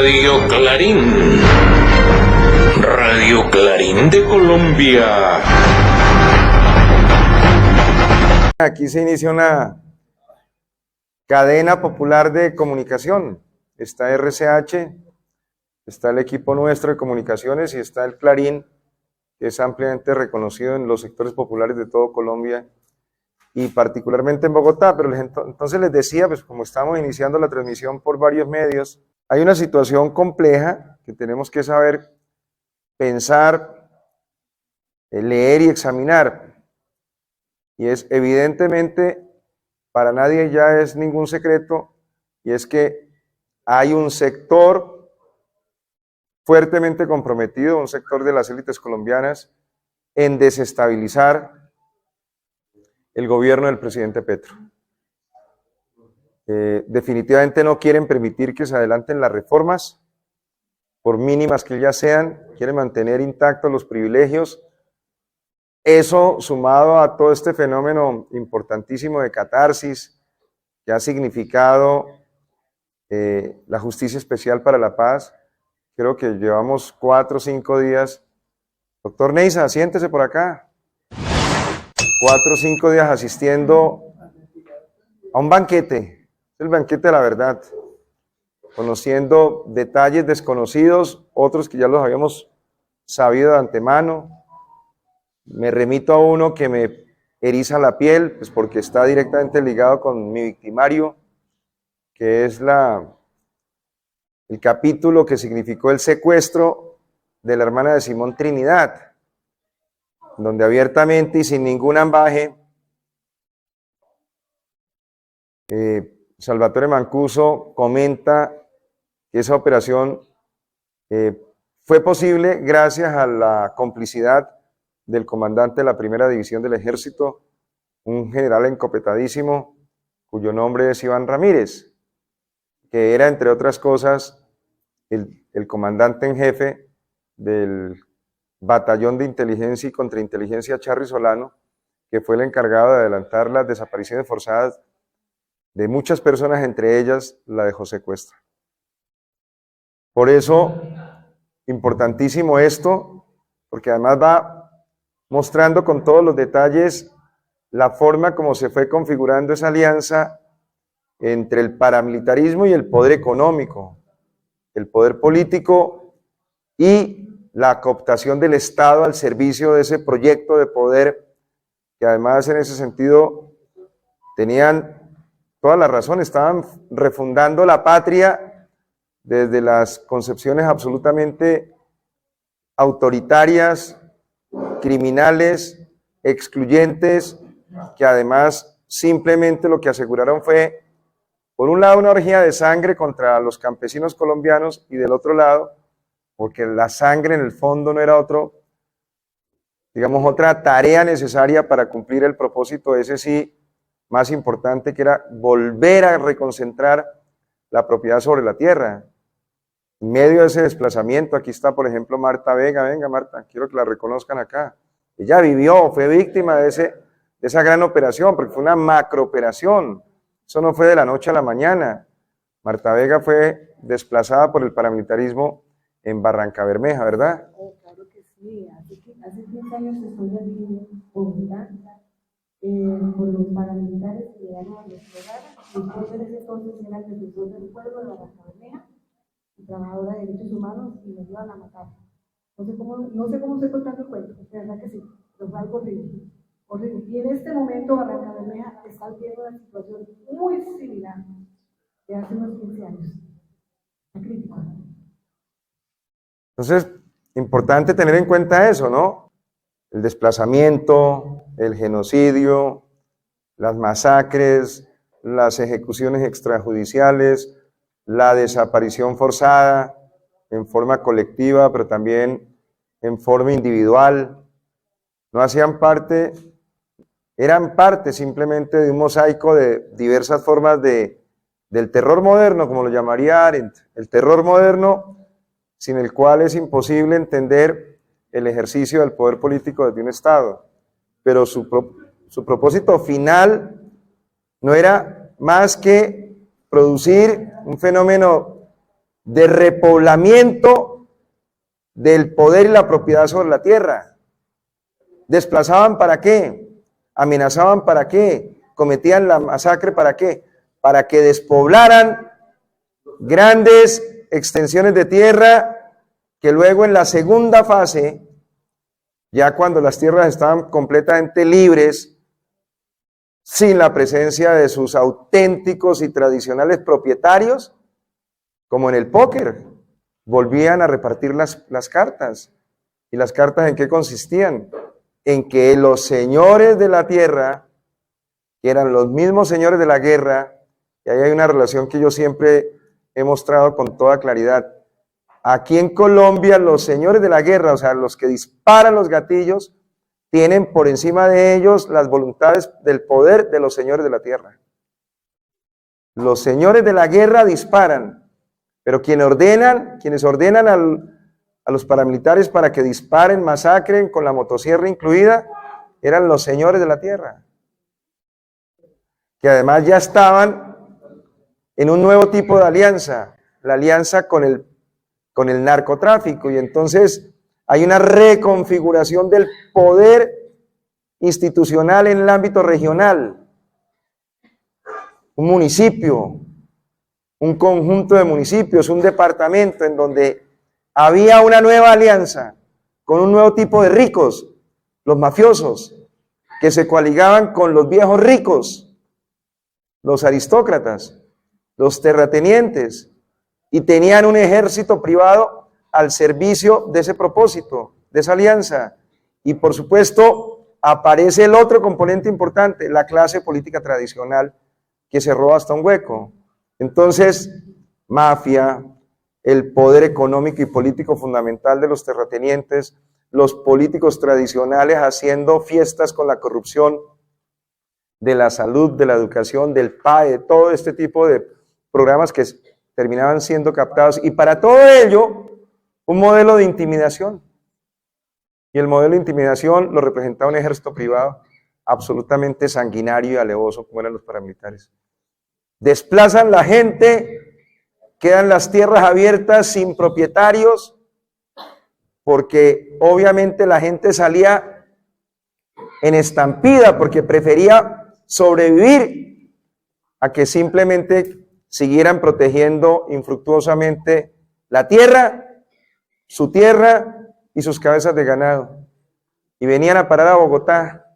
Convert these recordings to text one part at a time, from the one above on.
Radio Clarín de Colombia. Aquí se inicia una cadena popular de comunicación. Está RCH, está el equipo nuestro de comunicaciones y está el Clarín, que es ampliamente reconocido en los sectores populares de todo Colombia y particularmente en Bogotá. Pero entonces les decía, pues como estamos iniciando la transmisión por varios medios, hay una situación compleja que tenemos que saber pensar, leer y examinar. Y es evidentemente, para nadie ya es ningún secreto, y es que hay un sector fuertemente comprometido, un sector de las élites colombianas, en desestabilizar el gobierno del presidente Petro. Definitivamente no quieren permitir que se adelanten las reformas, por mínimas que ellas sean, quieren mantener intactos los privilegios. Eso, sumado a todo este fenómeno importantísimo de catarsis que ha significado la Justicia Especial para la Paz, creo que llevamos 4 o 5 días. Doctor Neiza, siéntese por acá. 4 o 5 días asistiendo a un banquete, el banquete de la verdad, conociendo detalles desconocidos, otros que ya los habíamos sabido de antemano. Me remito a uno que me eriza la piel, pues porque está directamente ligado con mi victimario, que es el capítulo que significó el secuestro de la hermana de Simón Trinidad, donde abiertamente y sin ningún ambaje, Salvatore Mancuso comenta que esa operación fue posible gracias a la complicidad del comandante de la primera división del ejército, un general encopetadísimo, cuyo nombre es Iván Ramírez, que era, entre otras cosas, el comandante en jefe del batallón de inteligencia y contrainteligencia Charry Solano, que fue el encargado de adelantar las desapariciones forzadas de muchas personas, entre ellas la de José Cuesta. Por eso, importantísimo esto, porque además va mostrando con todos los detalles la forma como se fue configurando esa alianza entre el paramilitarismo y el poder económico, el poder político y la cooptación del Estado al servicio de ese proyecto de poder, que además en ese sentido tenían toda la razón, estaban refundando la patria desde las concepciones absolutamente autoritarias, criminales, excluyentes, que además simplemente lo que aseguraron fue, por un lado, una orgía de sangre contra los campesinos colombianos y del otro lado, porque la sangre en el fondo no era otra tarea necesaria para cumplir el propósito ese sí más importante, que era volver a reconcentrar la propiedad sobre la tierra. En medio de ese desplazamiento, aquí está, por ejemplo, Marta Vega. Venga, Marta, quiero que la reconozcan acá. Ella fue víctima de esa gran operación, porque fue una macrooperación. Eso no fue de la noche a la mañana. Marta Vega fue desplazada por el paramilitarismo en Barranca Bermeja, ¿verdad? Claro que sí. Hace 10 años estoy aquí en Bogotá, por los paramilitares que llegaron a nuestro hogar. Mi esposo en ese entonces era el defensor del pueblo de Barranca Bermeja, trabajadora de derechos humanos, y me iban a matar. No sé cómo estoy contando el cuento, de verdad que sí, pero fue algo horrible, horrible. Y en este momento Barranca Bermeja está viviendo una situación muy similar de hace unos 15 años. Está crítico. Entonces, importante tener en cuenta eso, ¿no? El desplazamiento, el genocidio, las masacres, las ejecuciones extrajudiciales, la desaparición forzada en forma colectiva, pero también en forma individual, no hacían parte, eran parte simplemente de un mosaico de diversas formas del terror moderno, como lo llamaría Arendt, el terror moderno sin el cual es imposible entender el ejercicio del poder político desde un Estado. Pero su propósito final no era más que producir un fenómeno de repoblamiento del poder y la propiedad sobre la tierra. ¿Desplazaban para qué? ¿Amenazaban para qué? ¿Cometían la masacre para qué? Para que despoblaran grandes extensiones de tierra que luego en la segunda fase, ya cuando las tierras estaban completamente libres, sin la presencia de sus auténticos y tradicionales propietarios, como en el póker, volvían a repartir las cartas. ¿Y las cartas en qué consistían? En que los señores de la tierra, que eran los mismos señores de la guerra, y ahí hay una relación que yo siempre he mostrado con toda claridad. Aquí en Colombia, los señores de la guerra, o sea, los que disparan los gatillos, tienen por encima de ellos las voluntades del poder de los señores de la tierra. Los señores de la guerra disparan, pero quienes ordenan a los paramilitares para que disparen, masacren, con la motosierra incluida, eran los señores de la tierra, que además ya estaban en un nuevo tipo de alianza, la alianza con el narcotráfico, y entonces hay una reconfiguración del poder institucional en el ámbito regional. Un municipio, un conjunto de municipios, un departamento en donde había una nueva alianza con un nuevo tipo de ricos, los mafiosos, que se coaligaban con los viejos ricos, los aristócratas, los terratenientes, y tenían un ejército privado al servicio de ese propósito, de esa alianza. Y por supuesto aparece el otro componente importante, la clase política tradicional, que cerró hasta un hueco. Entonces, mafia, el poder económico y político fundamental de los terratenientes, los políticos tradicionales haciendo fiestas con la corrupción de la salud, de la educación, del PAE, de todo este tipo de programas que terminaban siendo captados, y para todo ello, un modelo de intimidación. Y el modelo de intimidación lo representaba un ejército privado absolutamente sanguinario y alevoso, como eran los paramilitares. Desplazan la gente, quedan las tierras abiertas sin propietarios, porque obviamente la gente salía en estampida, porque prefería sobrevivir a que simplemente siguieran protegiendo infructuosamente la tierra, su tierra y sus cabezas de ganado. Y venían a parar a Bogotá.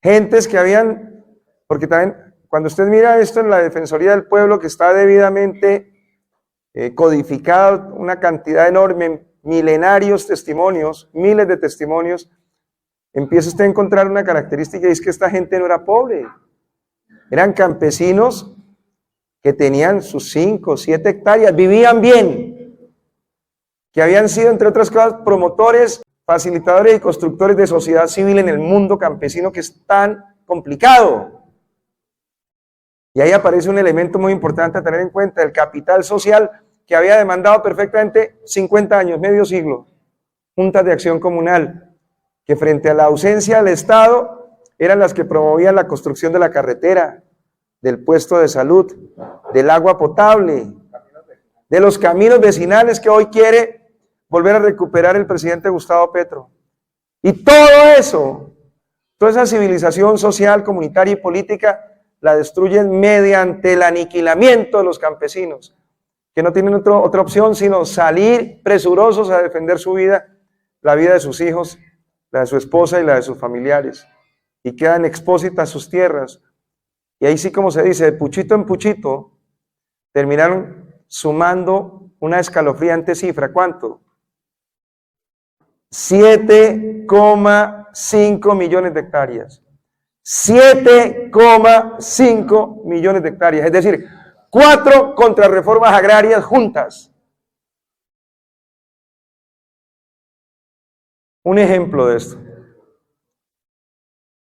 Gentes que habían, porque también cuando usted mira esto en la Defensoría del Pueblo, que está debidamente codificado, una cantidad enorme, milenarios testimonios, miles de testimonios, empieza usted a encontrar una característica, y es que esta gente no era pobre, eran campesinos que tenían sus 5 o 7 hectáreas, vivían bien, que habían sido, entre otras cosas, promotores, facilitadores y constructores de sociedad civil en el mundo campesino, que es tan complicado. Y ahí aparece un elemento muy importante a tener en cuenta, el capital social que había demandado perfectamente 50 años, medio siglo, juntas de acción comunal, que frente a la ausencia del Estado eran las que promovían la construcción de la carretera, del puesto de salud, del agua potable, de los caminos vecinales que hoy quiere volver a recuperar el presidente Gustavo Petro. Y todo eso, toda esa civilización social, comunitaria y política, la destruyen mediante el aniquilamiento de los campesinos, que no tienen otra opción sino salir presurosos a defender su vida, la vida de sus hijos, la de su esposa y la de sus familiares, y quedan expósitas sus tierras. Y ahí sí, como se dice, de puchito en puchito, terminaron sumando una escalofriante cifra. ¿Cuánto? 7,5 millones de hectáreas. 7,5 millones de hectáreas. Es decir, 4 contrarreformas agrarias juntas. Un ejemplo de esto.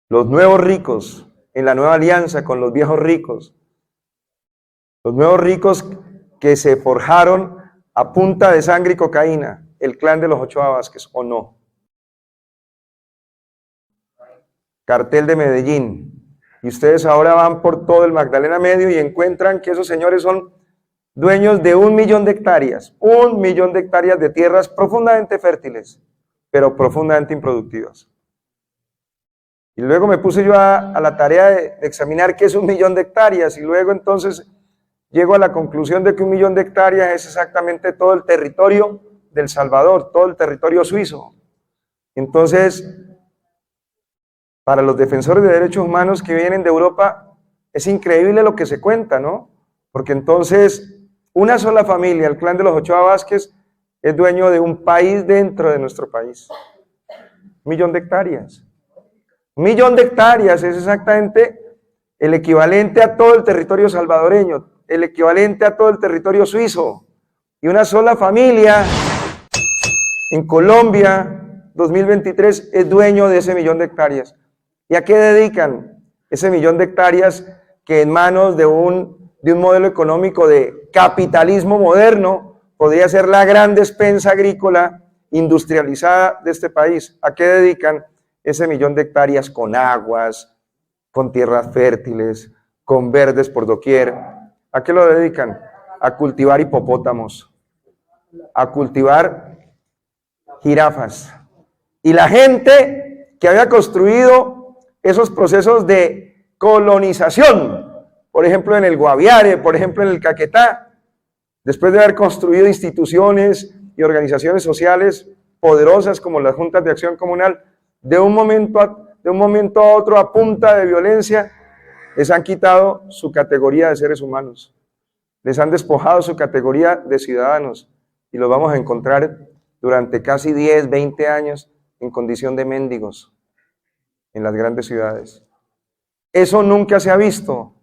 Los nuevos ricos en la nueva alianza con los viejos ricos. Los nuevos ricos que se forjaron a punta de sangre y cocaína, el clan de los Ochoa Vázquez, ¿o no? Cartel de Medellín. Y ustedes ahora van por todo el Magdalena Medio y encuentran que esos señores son dueños de 1 millón de hectáreas, 1 millón de hectáreas de tierras profundamente fértiles, pero profundamente improductivas. Y luego me puse yo a la tarea de examinar qué es 1 millón de hectáreas, y luego entonces llego a la conclusión de que 1 millón de hectáreas es exactamente todo el territorio del Salvador, todo el territorio suizo. Entonces, para los defensores de derechos humanos que vienen de Europa, es increíble lo que se cuenta, ¿no? Porque entonces, una sola familia, el clan de los Ochoa Vázquez, es dueño de un país dentro de nuestro país. 1 millón de hectáreas. 1 millón de hectáreas es exactamente el equivalente a todo el territorio salvadoreño, el equivalente a todo el territorio suizo. Y una sola familia en Colombia, 2023, es dueño de ese 1 millón de hectáreas. ¿Y a qué dedican ese 1 millón de hectáreas que en manos de un modelo económico de capitalismo moderno podría ser la gran despensa agrícola industrializada de este país? ¿A qué dedican ese 1 millón de hectáreas con aguas, con tierras fértiles, con verdes por doquier? ¿A qué lo dedican? A cultivar hipopótamos, a cultivar jirafas. Y la gente que había construido esos procesos de colonización, por ejemplo en el Guaviare, por ejemplo en el Caquetá, después de haber construido instituciones y organizaciones sociales poderosas como las juntas de acción comunal, de un momento a otro, a punta de violencia, les han quitado su categoría de seres humanos, les han despojado su categoría de ciudadanos, y los vamos a encontrar durante casi 10, 20 años en condición de mendigos en las grandes ciudades. Eso nunca se ha visto,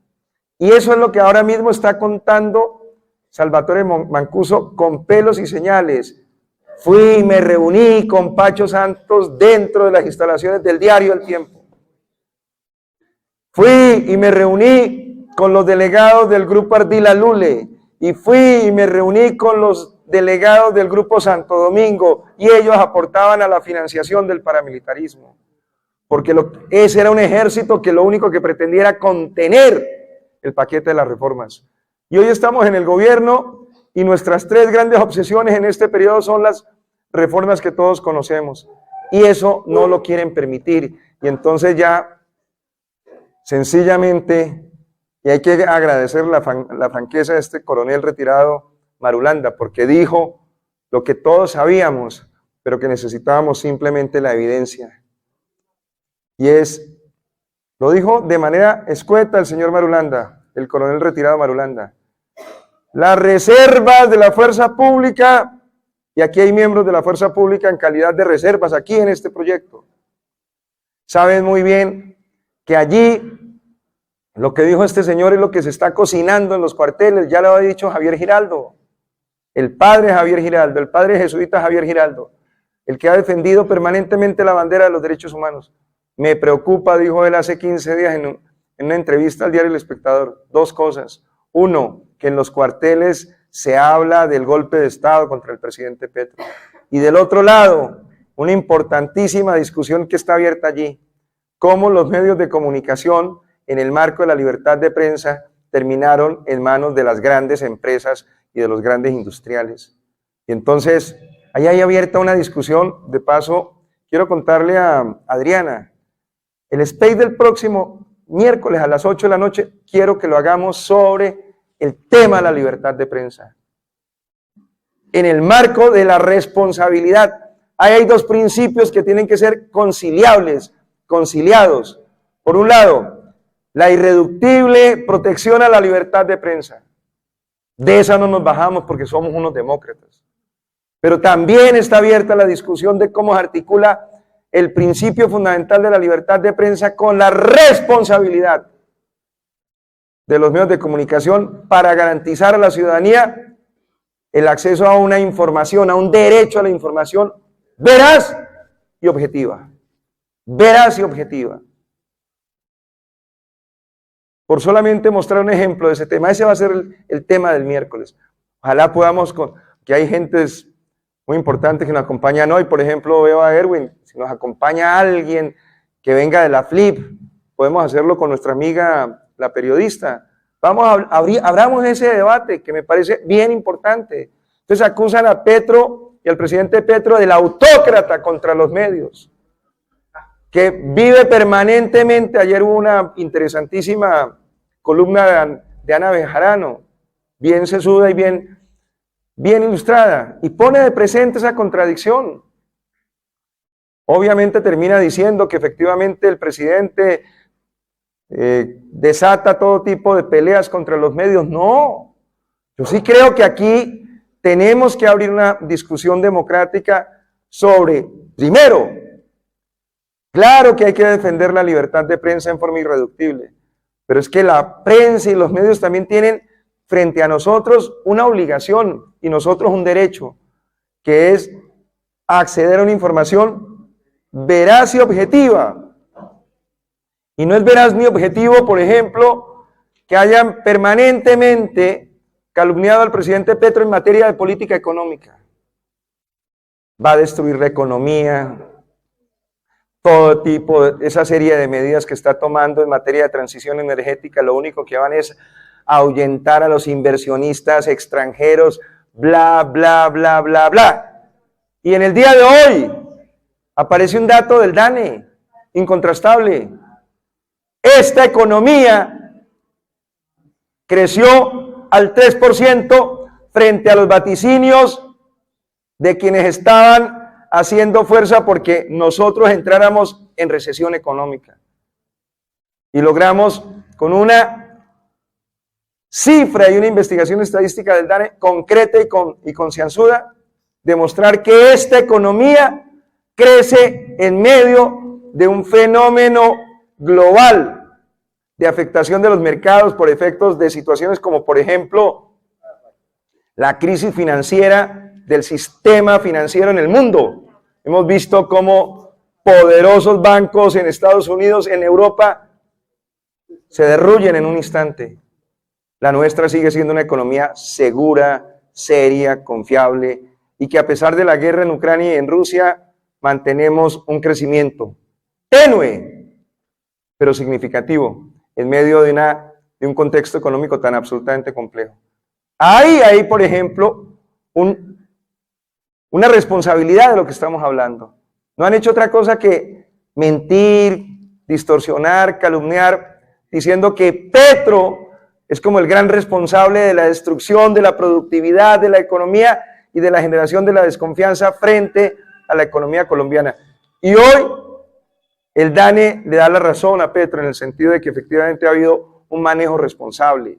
y eso es lo que ahora mismo está contando Salvatore Mancuso con pelos y señales. Fui y me reuní con Pacho Santos dentro de las instalaciones del diario El Tiempo. Fui y me reuní con los delegados del grupo Ardila Lule, y fui y me reuní con los delegados del grupo Santo Domingo, y ellos aportaban a la financiación del paramilitarismo, porque ese era un ejército que lo único que pretendía era contener el paquete de las reformas. Y hoy estamos en el gobierno, y nuestras 3 grandes obsesiones en este periodo son las reformas que todos conocemos, y eso no lo quieren permitir. Y entonces ya, sencillamente, y hay que agradecer la franqueza de este coronel retirado Marulanda, porque dijo lo que todos sabíamos, pero que necesitábamos simplemente la evidencia. Y lo dijo de manera escueta el señor Marulanda, el coronel retirado Marulanda. Las reservas de la fuerza pública, y aquí hay miembros de la fuerza pública en calidad de reservas, aquí en este proyecto, saben muy bien que allí lo que dijo este señor es lo que se está cocinando en los cuarteles. Ya lo ha dicho Javier Giraldo, el padre Javier Giraldo, el padre jesuita Javier Giraldo, el que ha defendido permanentemente la bandera de los derechos humanos. Me preocupa, dijo él hace 15 días en una entrevista al diario El Espectador, 2 cosas. 1, que en los cuarteles se habla del golpe de Estado contra el presidente Petro. Y del otro lado, una importantísima discusión que está abierta allí, cómo los medios de comunicación, en el marco de la libertad de prensa, terminaron en manos de las grandes empresas y de los grandes industriales. Y entonces, ahí hay abierta una discusión. De paso, quiero contarle a Adriana, el space del próximo miércoles a las 8 de la noche, quiero que lo hagamos sobre el tema de la libertad de prensa. En el marco de la responsabilidad, ahí hay 2 principios que tienen que ser conciliados. Por un lado, la irreductible protección a la libertad de prensa. De esa no nos bajamos porque somos unos demócratas. Pero también está abierta la discusión de cómo se articula el principio fundamental de la libertad de prensa con la responsabilidad de los medios de comunicación para garantizar a la ciudadanía el acceso a una información, a un derecho a la información veraz y objetiva. Veraz y objetiva. Por solamente mostrar un ejemplo de ese tema, ese va a ser el tema del miércoles. Ojalá podamos, que hay gentes muy importantes que nos acompañan hoy. Por ejemplo, veo a Erwin, si nos acompaña alguien que venga de la FLIP, podemos hacerlo con nuestra amiga, la periodista, Abramos ese debate que me parece bien importante. Entonces acusan a Petro y al presidente Petro del autócrata contra los medios, que vive permanentemente. Ayer hubo una interesantísima columna de Ana Bejarano, bien sesuda y bien ilustrada, y pone de presente esa contradicción. Obviamente termina diciendo que efectivamente el presidente desata todo tipo de peleas contra los medios. No, yo sí creo que aquí tenemos que abrir una discusión democrática sobre, primero, claro que hay que defender la libertad de prensa en forma irreductible, pero es que la prensa y los medios también tienen frente a nosotros una obligación y nosotros un derecho, que es acceder a una información veraz y objetiva. Y no es veraz ni objetivo, por ejemplo, que hayan permanentemente calumniado al presidente Petro en materia de política económica. Va a destruir la economía, todo tipo de esa serie de medidas que está tomando en materia de transición energética, lo único que van es a ahuyentar a los inversionistas extranjeros, bla, bla, bla, bla, bla. Y en el día de hoy aparece un dato del DANE, incontrastable. Esta economía creció al 3% frente a los vaticinios de quienes estaban haciendo fuerza porque nosotros entráramos en recesión económica. Y logramos con una cifra y una investigación estadística del DANE concreta y concienzuda demostrar que esta economía crece en medio de un fenómeno global de afectación de los mercados por efectos de situaciones como, por ejemplo, la crisis financiera del sistema financiero en el mundo. Hemos visto cómo poderosos bancos en Estados Unidos, en Europa, se derruyen en un instante. La nuestra sigue siendo una economía segura, seria, confiable, y que a pesar de la guerra en Ucrania y en Rusia, mantenemos un crecimiento tenue, pero significativo, en medio de un contexto económico tan absolutamente complejo. Hay, por ejemplo, una responsabilidad de lo que estamos hablando. No han hecho otra cosa que mentir, distorsionar, calumniar, diciendo que Petro es como el gran responsable de la destrucción de la productividad, de la economía y de la generación de la desconfianza frente a la economía colombiana. Y hoy el DANE le da la razón a Petro en el sentido de que efectivamente ha habido un manejo responsable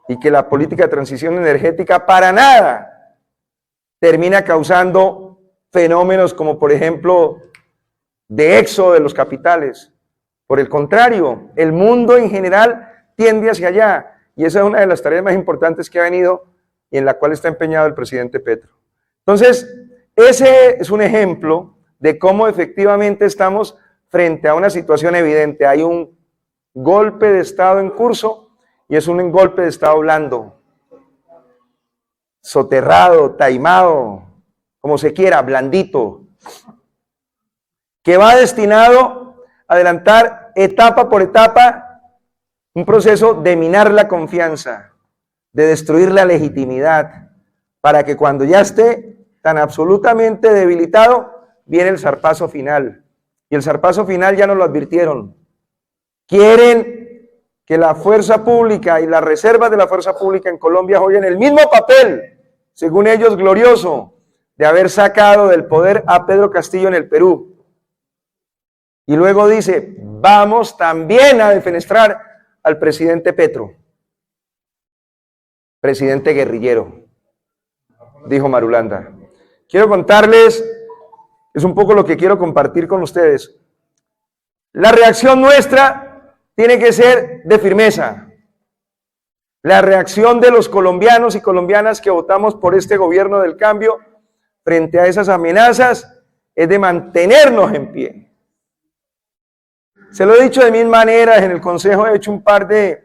y que la política de transición energética para nada termina causando fenómenos como, por ejemplo, de éxodo de los capitales. Por el contrario, el mundo en general tiende hacia allá, y esa es una de las tareas más importantes que ha venido y en la cual está empeñado el presidente Petro. Entonces, ese es un ejemplo de cómo efectivamente estamos frente a una situación evidente. Hay un golpe de Estado en curso y es un golpe de Estado blando, soterrado, taimado, como se quiera, blandito, que va destinado a adelantar etapa por etapa un proceso de minar la confianza, de destruir la legitimidad, para que cuando ya esté tan absolutamente debilitado, viene el zarpazo final. Y el zarpazo final ya nos lo advirtieron. Quieren que la fuerza pública y las reservas de la fuerza pública en Colombia jueguen el mismo papel, según ellos glorioso, de haber sacado del poder a Pedro Castillo en el Perú. Y luego dice, vamos también a defenestrar al presidente Petro. Presidente guerrillero, dijo Marulanda. Quiero contarles, es un poco lo que quiero compartir con ustedes. La reacción nuestra tiene que ser de firmeza. La reacción de los colombianos y colombianas que votamos por este gobierno del cambio frente a esas amenazas es de mantenernos en pie. Se lo he dicho de mil maneras, en el Consejo he hecho un par de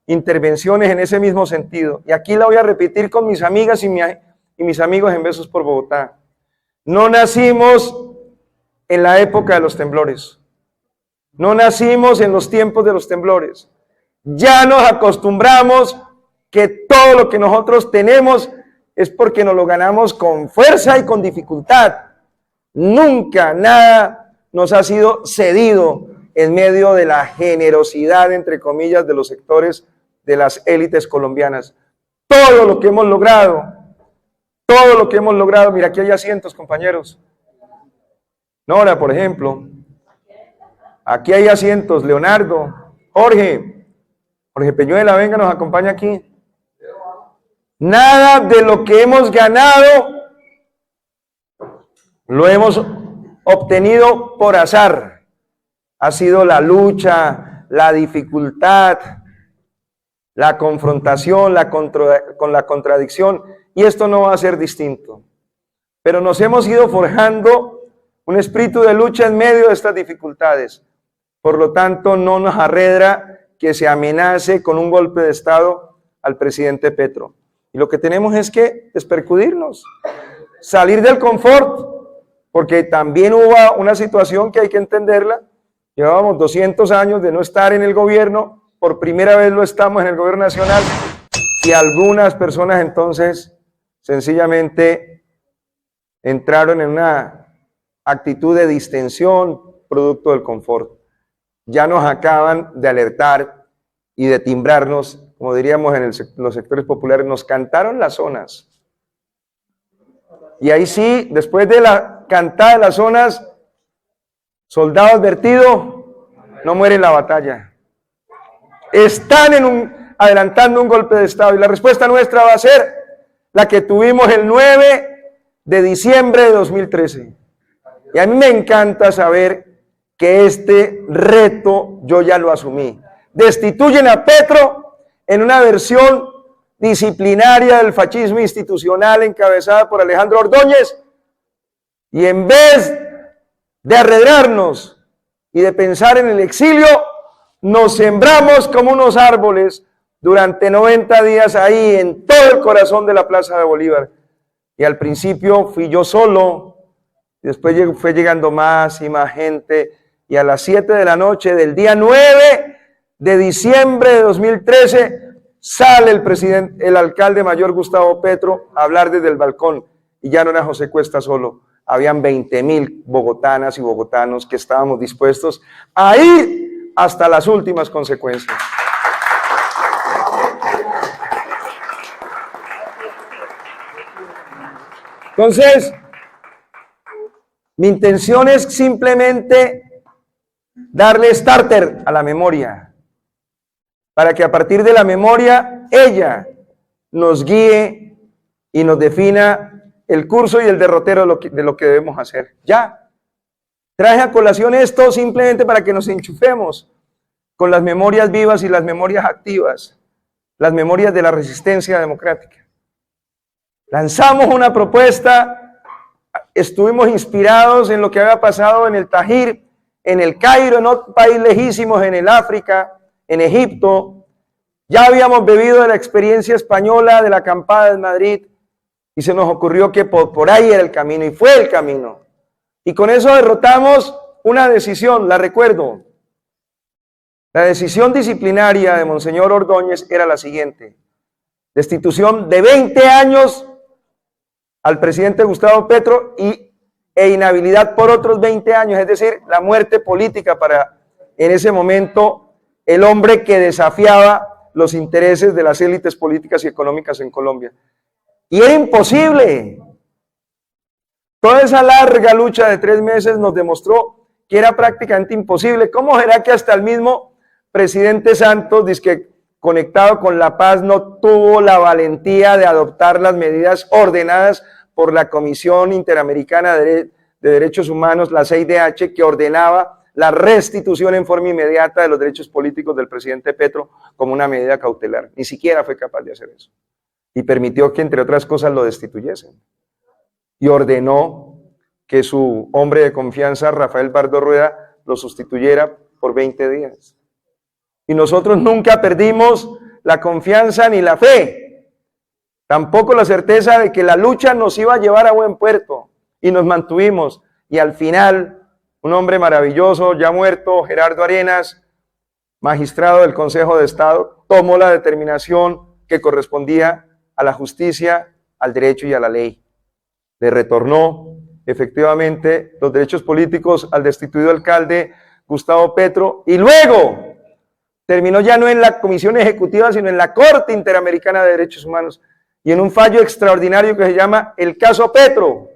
intervenciones en ese mismo sentido. Y aquí la voy a repetir con mis amigas y mis amigos en Besos por Bogotá. No nacimos en la época de los temblores. No nacimos en los tiempos de los temblores. Ya nos acostumbramos que todo lo que nosotros tenemos es porque nos lo ganamos con fuerza y con dificultad. Nunca nada nos ha sido cedido en medio de la generosidad, entre comillas, de los sectores de las élites colombianas. Todo lo que hemos logrado, mira, aquí hay asientos, compañeros. Nora, por ejemplo, aquí hay asientos, Leonardo, Jorge Peñuela, venga, nos acompaña aquí. Nada de lo que hemos ganado lo hemos obtenido por azar. Ha sido la lucha, la dificultad, la confrontación, con la contradicción, y esto no va a ser distinto. Pero nos hemos ido forjando un espíritu de lucha en medio de estas dificultades. Por lo tanto, no nos arredra que se amenace con un golpe de Estado al presidente Petro. Y lo que tenemos es que despercudirnos, salir del confort, porque también hubo una situación que hay que entenderla. Llevábamos 200 años de no estar en el gobierno, por primera vez lo estamos en el gobierno nacional, y algunas personas entonces sencillamente entraron en una actitud de distensión producto del confort. Ya nos acaban de alertar y de timbrarnos, como diríamos en los sectores populares, nos cantaron las zonas. Y ahí sí, después de la cantada de las zonas, soldado advertido, no muere en la batalla. Están adelantando un golpe de Estado, y la respuesta nuestra va a ser la que tuvimos el 9 de diciembre de 2013. Y a mí me encanta saber que este reto yo ya lo asumí. Destituyen a Petro en una versión disciplinaria del fascismo institucional encabezada por Alejandro Ordóñez, y en vez de arredrarnos y de pensar en el exilio, nos sembramos como unos árboles durante 90 días ahí en todo el corazón de la Plaza de Bolívar. Y al principio fui yo solo, después fue llegando más y más gente, y a las 7 de la noche del día 9 de diciembre de 2013 sale el alcalde mayor Gustavo Petro a hablar desde el balcón, y ya no era José Cuesta solo, habían 20.000 bogotanas y bogotanos que estábamos dispuestos a ir hasta las últimas consecuencias. Entonces, mi intención es simplemente darle starter a la memoria, para que a partir de la memoria ella nos guíe y nos defina el curso y el derrotero de lo que debemos hacer. Ya, traje a colación esto simplemente para que nos enchufemos con las memorias vivas y las memorias activas, las memorias de la resistencia democrática. Lanzamos una propuesta, estuvimos inspirados en lo que había pasado en el Tahrir, en el Cairo, en otros países lejísimos, en el África, en Egipto. Ya habíamos bebido de la experiencia española de la acampada en Madrid, y se nos ocurrió que por ahí era el camino, y fue el camino. Y con eso derrotamos una decisión, la recuerdo. La decisión disciplinaria de Monseñor Ordóñez era la siguiente: destitución de 20 años al presidente Gustavo Petro e inhabilidad por otros 20 años, es decir, la muerte política para, en ese momento, el hombre que desafiaba los intereses de las élites políticas y económicas en Colombia. Y era imposible. Toda esa larga lucha de 3 meses nos demostró que era prácticamente imposible. ¿Cómo será que hasta el mismo presidente Santos, dizque conectado con la paz, no tuvo la valentía de adoptar las medidas ordenadas por la Comisión Interamericana de Derechos Humanos, la CIDH, que ordenaba la restitución en forma inmediata de los derechos políticos del presidente Petro como una medida cautelar? Ni siquiera fue capaz de hacer eso. Y permitió que, entre otras cosas, lo destituyesen. Y ordenó que su hombre de confianza, Rafael Bardo Rueda, lo sustituyera por 20 días. Y nosotros nunca perdimos la confianza ni la fe, tampoco la certeza de que la lucha nos iba a llevar a buen puerto, y nos mantuvimos. Y al final, un hombre maravilloso, ya muerto, Gerardo Arenas, magistrado del Consejo de Estado, tomó la determinación que correspondía a la justicia, al derecho y a la ley. Le retornó efectivamente los derechos políticos al destituido alcalde Gustavo Petro, y luego terminó ya no en la Comisión Ejecutiva, sino en la Corte Interamericana de Derechos Humanos, y en un fallo extraordinario que se llama el caso Petro.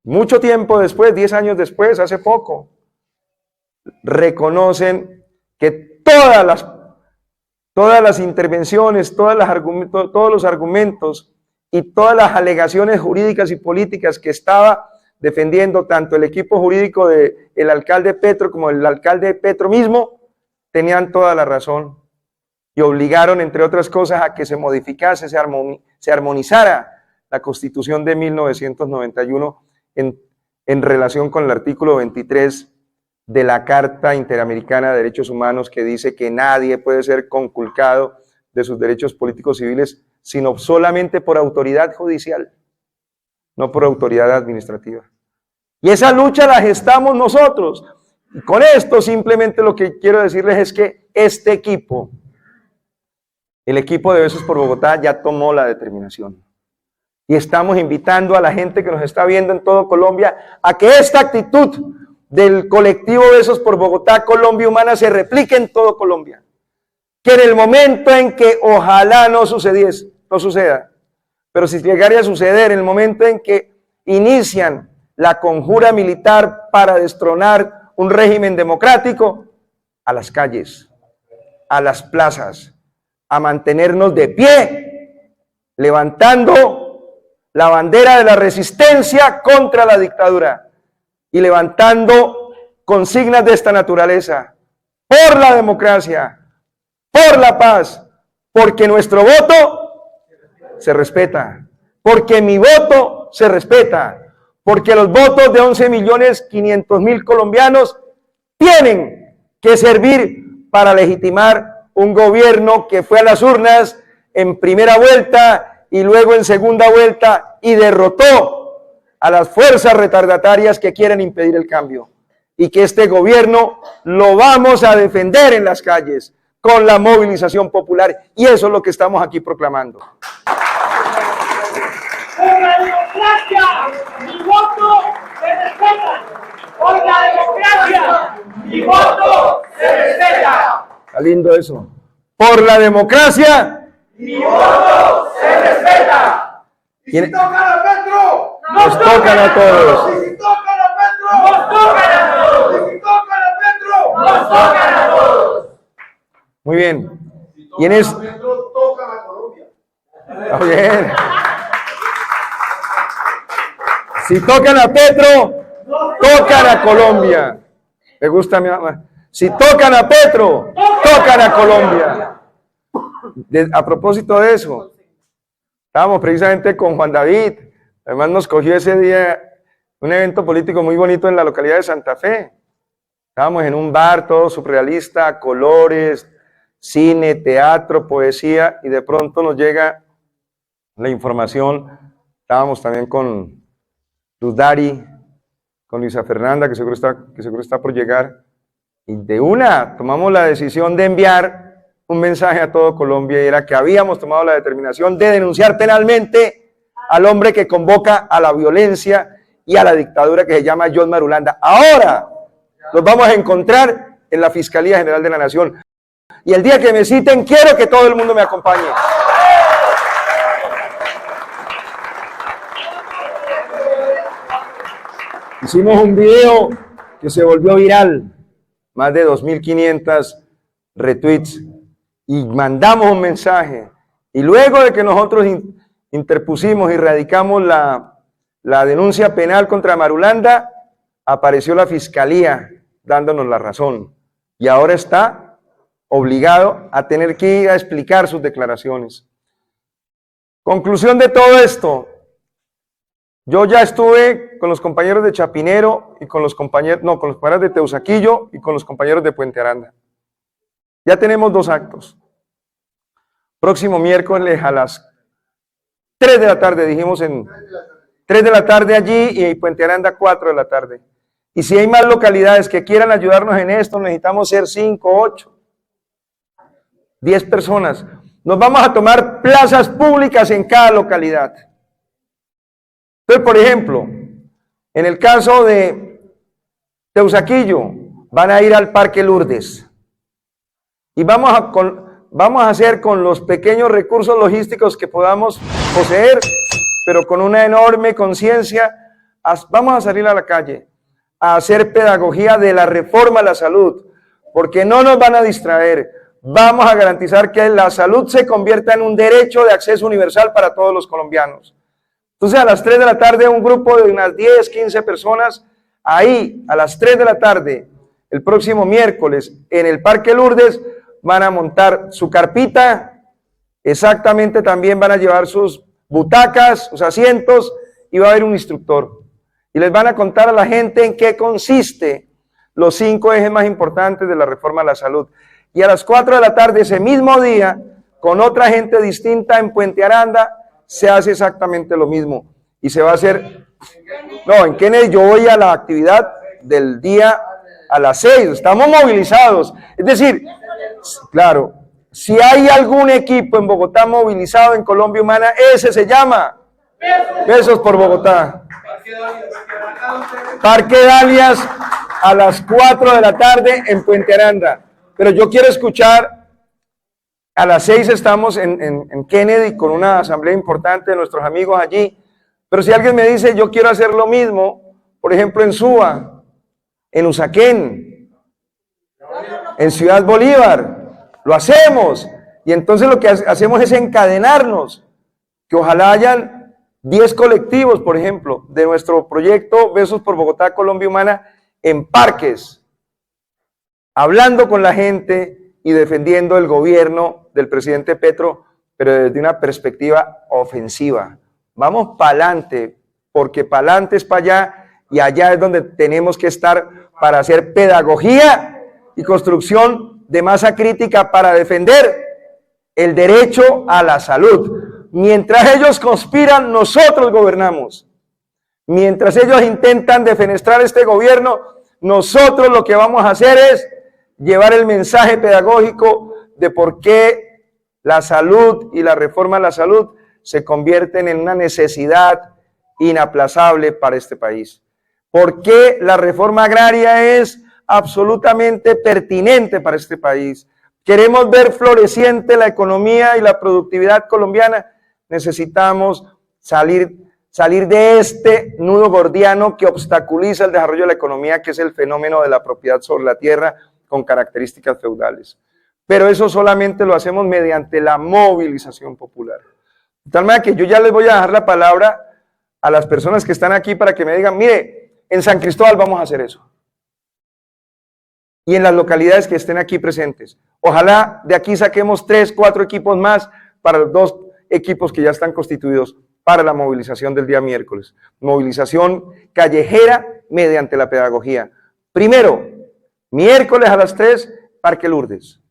Mucho tiempo después, 10 años después, hace poco, reconocen que todas las intervenciones, todos los argumentos y todas las alegaciones jurídicas y políticas que estaba defendiendo tanto el equipo jurídico del alcalde Petro como el alcalde Petro mismo, tenían toda la razón y obligaron, entre otras cosas, a que se modificase, se armonizara la Constitución de 1991 en relación con el artículo 23 de la Carta Interamericana de Derechos Humanos, que dice que nadie puede ser conculcado de sus derechos políticos civiles, sino solamente por autoridad judicial, no por autoridad administrativa. Y esa lucha la gestamos nosotros. Y con esto simplemente lo que quiero decirles es que este equipo, el equipo de Besos por Bogotá, ya tomó la determinación. Y estamos invitando a la gente que nos está viendo en todo Colombia a que esta actitud del colectivo Besos por Bogotá, Colombia Humana, se replique en todo Colombia. Que en el momento en que ojalá no suceda, pero si llegara a suceder, en el momento en que inician la conjura militar para destronar un régimen democrático, a las calles, a las plazas, a mantenernos de pie, levantando la bandera de la resistencia contra la dictadura y levantando consignas de esta naturaleza, por la democracia, por la paz, porque nuestro voto se respeta, porque mi voto se respeta, porque los votos de 11.500.000 colombianos tienen que servir para legitimar un gobierno que fue a las urnas en primera vuelta y luego en segunda vuelta y derrotó a las fuerzas retardatarias que quieren impedir el cambio. Y que este gobierno lo vamos a defender en las calles con la movilización popular, y eso es lo que estamos aquí proclamando. Por la democracia, mi voto se respeta. Por la democracia, mi voto se respeta. Está lindo eso. Por la democracia, mi voto se respeta. Y si tocan a Petro, nos tocan a todos. y si tocan a Petro, Nos tocan a todos. y si tocan a Petro, Nos tocan a todos. Muy bien. si Y en tocan es... a Petro, tocan a Colombia. Está bien. Si tocan a Petro, tocan a Colombia. Me gusta mi mamá. Si tocan a Petro, tocan a Colombia. A propósito de eso, estábamos precisamente con Juan David. Además nos cogió ese día un evento político muy bonito en la localidad de Santa Fe. Estábamos en un bar todo surrealista, colores, cine, teatro, poesía, y de pronto nos llega la información. Estábamos también con Luz Dari, con Luisa Fernanda, que seguro está por llegar, y de una tomamos la decisión de enviar un mensaje a todo Colombia, y era que habíamos tomado la determinación de denunciar penalmente al hombre que convoca a la violencia y a la dictadura, que se llama John Marulanda. Ahora los vamos a encontrar en la Fiscalía General de la Nación, y el día que me citen quiero que todo el mundo me acompañe. Hicimos un video que se volvió viral, más de 2.500 retweets, y mandamos un mensaje. Y luego de que nosotros interpusimos y radicamos la denuncia penal contra Marulanda, apareció la Fiscalía dándonos la razón. Y ahora está obligado a tener que ir a explicar sus declaraciones. Conclusión de todo esto. Yo ya estuve con los compañeros de Chapinero y con los compañeros de Teusaquillo y con los compañeros de Puente Aranda. Ya tenemos 2 actos. Próximo miércoles a las 3 de la tarde, dijimos 3 de la tarde allí, y Puente Aranda 4 de la tarde. Y si hay más localidades que quieran ayudarnos en esto, necesitamos ser 5, 8, 10 personas. Nos vamos a tomar plazas públicas en cada localidad. Entonces, por ejemplo, en el caso de Teusaquillo, van a ir al Parque Lourdes. Y vamos a hacer con los pequeños recursos logísticos que podamos poseer, pero con una enorme conciencia, vamos a salir a la calle a hacer pedagogía de la reforma a la salud, porque no nos van a distraer. Vamos a garantizar que la salud se convierta en un derecho de acceso universal para todos los colombianos. Entonces, a las 3 de la tarde, un grupo de unas 10, 15 personas, ahí, a las 3 de la tarde, el próximo miércoles, en el Parque Lourdes, van a montar su carpita, exactamente también van a llevar sus butacas, sus asientos, y va a haber un instructor. Y les van a contar a la gente en qué consiste los 5 ejes más importantes de la reforma a la salud. Y a las 4 de la tarde, ese mismo día, con otra gente distinta en Puente Aranda, se hace exactamente lo mismo. Y se va a hacer, no, en Kennedy yo voy a la actividad del día a las 6, estamos movilizados. Es decir, claro, si hay algún equipo en Bogotá movilizado en Colombia Humana, ese se llama Besos por Bogotá. Parque Dalias a las 4 de la tarde en Puente Aranda. Pero yo quiero escuchar, a las 6 estamos en Kennedy con una asamblea importante de nuestros amigos allí. Pero si alguien me dice, yo quiero hacer lo mismo, por ejemplo en Suba, en Usaquén, en Ciudad Bolívar, lo hacemos. Y entonces lo que hacemos es encadenarnos, que ojalá hayan 10 colectivos, por ejemplo, de nuestro proyecto Besos por Bogotá, Colombia Humana, en parques, hablando con la gente y defendiendo el gobierno del presidente Petro, pero desde una perspectiva ofensiva. Vamos para adelante, porque para adelante es para allá, y allá es donde tenemos que estar para hacer pedagogía y construcción de masa crítica para defender el derecho a la salud. Mientras ellos conspiran, nosotros gobernamos. Mientras ellos intentan defenestrar este gobierno, nosotros lo que vamos a hacer es llevar el mensaje pedagógico de por qué la salud y la reforma a la salud se convierten en una necesidad inaplazable para este país. ¿Por qué la reforma agraria es absolutamente pertinente para este país? Queremos ver floreciente la economía y la productividad colombiana. Necesitamos salir de este nudo gordiano que obstaculiza el desarrollo de la economía, que es el fenómeno de la propiedad sobre la tierra con características feudales. Pero eso solamente lo hacemos mediante la movilización popular. De tal manera que yo ya les voy a dejar la palabra a las personas que están aquí para que me digan, mire, en San Cristóbal vamos a hacer eso. Y en las localidades que estén aquí presentes. Ojalá de aquí saquemos 3, 4 equipos más para los 2 equipos que ya están constituidos para la movilización del día miércoles. Movilización callejera mediante la pedagogía. Primero, miércoles a las 3, Parque Lourdes.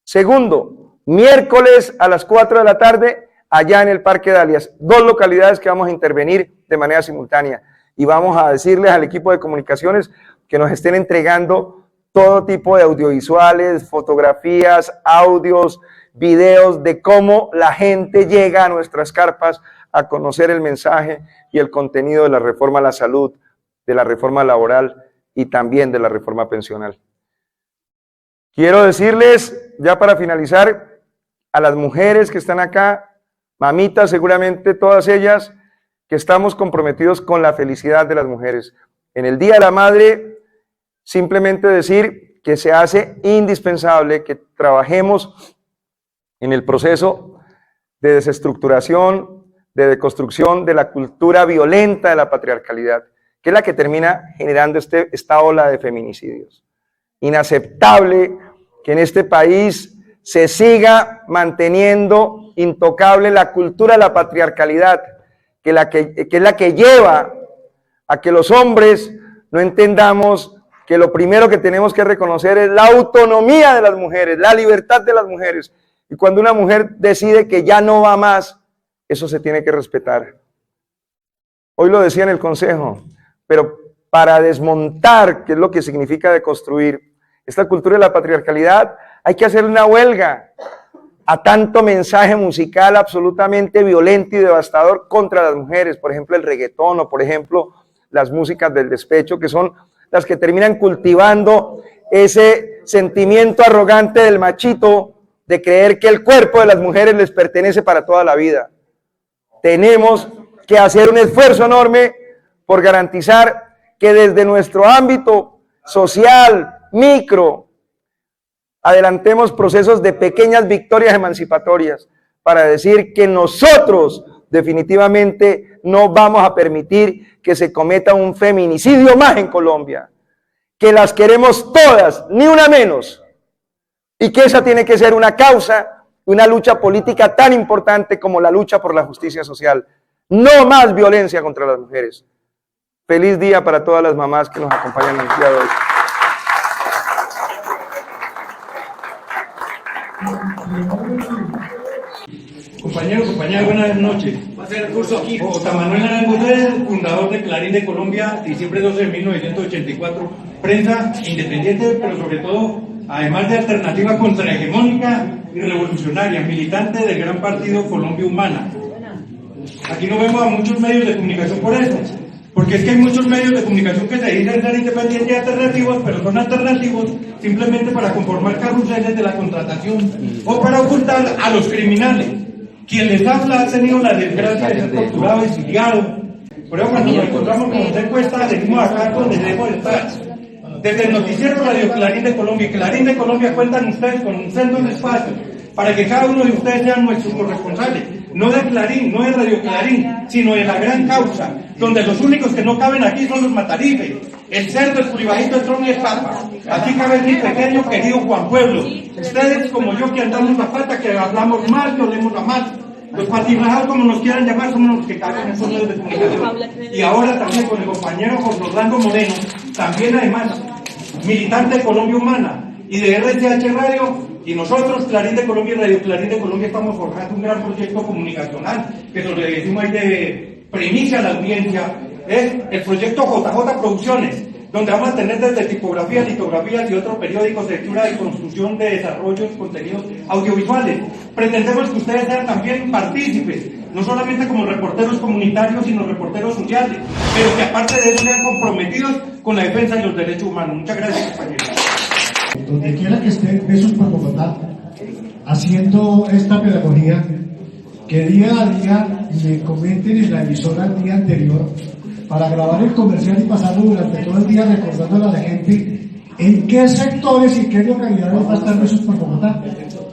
Segundo, miércoles a las 4 de la tarde, allá en el Parque Dalias. 2 localidades que vamos a intervenir de manera simultánea. Y vamos a decirles al equipo de comunicaciones que nos estén entregando todo tipo de audiovisuales, fotografías, audios, videos de cómo la gente llega a nuestras carpas a conocer el mensaje y el contenido de la reforma a la salud, de la reforma laboral y también de la reforma pensional. Quiero decirles, ya para finalizar, a las mujeres que están acá, mamitas seguramente todas ellas, que estamos comprometidos con la felicidad de las mujeres. En el Día de la Madre, simplemente decir que se hace indispensable que trabajemos en el proceso de desestructuración, de deconstrucción de la cultura violenta de la patriarcalidad, que es la que termina generando esta ola de feminicidios. Inaceptable que en este país se siga manteniendo intocable la cultura de la patriarcalidad, que es la que lleva a que los hombres no entendamos que lo primero que tenemos que reconocer es la autonomía de las mujeres, la libertad de las mujeres. Y cuando una mujer decide que ya no va más, eso se tiene que respetar. Hoy lo decía en el consejo, pero para desmontar, qué es lo que significa deconstruir esta cultura de la patriarcalidad, hay que hacer una huelga a tanto mensaje musical absolutamente violento y devastador contra las mujeres, por ejemplo el reggaetón o por ejemplo las músicas del despecho, que son las que terminan cultivando ese sentimiento arrogante del machito de creer que el cuerpo de las mujeres les pertenece para toda la vida. Tenemos que hacer un esfuerzo enorme por garantizar que desde nuestro ámbito social, micro, adelantemos procesos de pequeñas victorias emancipatorias para decir que nosotros definitivamente no vamos a permitir que se cometa un feminicidio más en Colombia, que las queremos todas, ni una menos, y que esa tiene que ser una causa, una lucha política tan importante como la lucha por la justicia social. No más violencia contra las mujeres. Feliz día para todas las mamás que nos acompañan el día de hoy. Compañeros, buenas noches. Va a ser el curso aquí. José Manuel Arango Reyes, fundador de Clarín de Colombia, diciembre 12 de 1984. Prensa independiente, pero sobre todo, además de alternativa contrahegemónica y revolucionaria, militante del gran partido Colombia Humana. Aquí no vemos a muchos medios de comunicación por eso, porque es que hay muchos medios de comunicación que se dicen ser independientes y alternativos, pero son alternativos simplemente para conformar carruseles de la contratación o para ocultar a los criminales. Quien les habla ha tenido la desgracia de ser torturado y exiliado. Por eso cuando nos encontramos con esta encuesta, decimos acá donde debemos estar. Desde el noticiero Radio Clarín de Colombia y Clarín de Colombia cuentan ustedes con un sendos espacios para que cada uno de ustedes sean nuestros corresponsales, no de Clarín, no de Radio Clarín, sino de la gran causa, donde los únicos que no caben aquí son los matarifes, el cerdo, el curibajito, el tron y el papa. Aquí cabe mi pequeño querido Juan Pueblo. Ustedes como yo que andamos la pata, que hablamos mal, que olemos la mal. Los patibrajados, como nos quieran llamar, somos los que caben en esos medios de comunicación. Y ahora también con el compañero José Orlando Moreno, también además militante de Colombia Humana y de RCH Radio, y nosotros, Clarín de Colombia y Radio Clarín de Colombia, estamos forjando un gran proyecto comunicacional, que lo le decimos ahí de primicia a la audiencia, es el proyecto JJ Producciones, donde vamos a tener desde tipografías, litografías y otros periódicos de lectura y construcción de desarrollos, contenidos audiovisuales. Pretendemos que ustedes sean también partícipes, no solamente como reporteros comunitarios, sino reporteros sociales, pero que aparte de eso sean comprometidos con la defensa de los derechos humanos. Muchas gracias, compañeros. Donde quiera que esté, besos por Bogotá, haciendo esta pedagogía, que día a día me comenten en la emisora el día anterior, para grabar el comercial y pasarlo durante todo el día recordándole a la gente en qué sectores y en qué localidades va a estar Besos por Bogotá.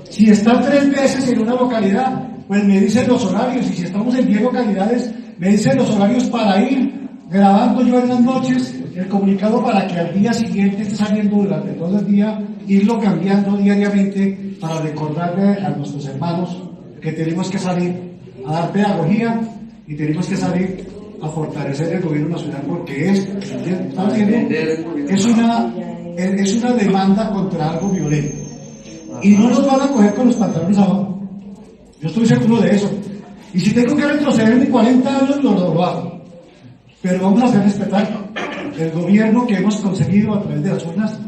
Si está 3 veces en una localidad, pues me dicen los horarios, y si estamos en 10 localidades, me dicen los horarios para ir grabando yo en las noches el comunicado para que al día siguiente esté saliendo durante todo el día, irlo cambiando diariamente para recordarle a nuestros hermanos que tenemos que salir a dar pedagogía y tenemos que salir a fortalecer el gobierno nacional, porque es una demanda contra algo violento y no nos van a coger con los pantalones abajo. Yo estoy seguro de eso, y si tengo que retroceder de 40 años lo hago, pero vamos a hacer respetar el gobierno que hemos conseguido a través de las urnas,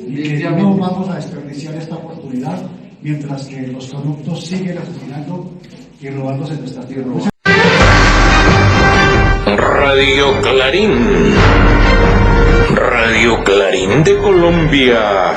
y que no vamos a desperdiciar esta oportunidad mientras que los corruptos siguen asesinando y robándose nuestra tierra. Radio Clarín. Radio Clarín de Colombia.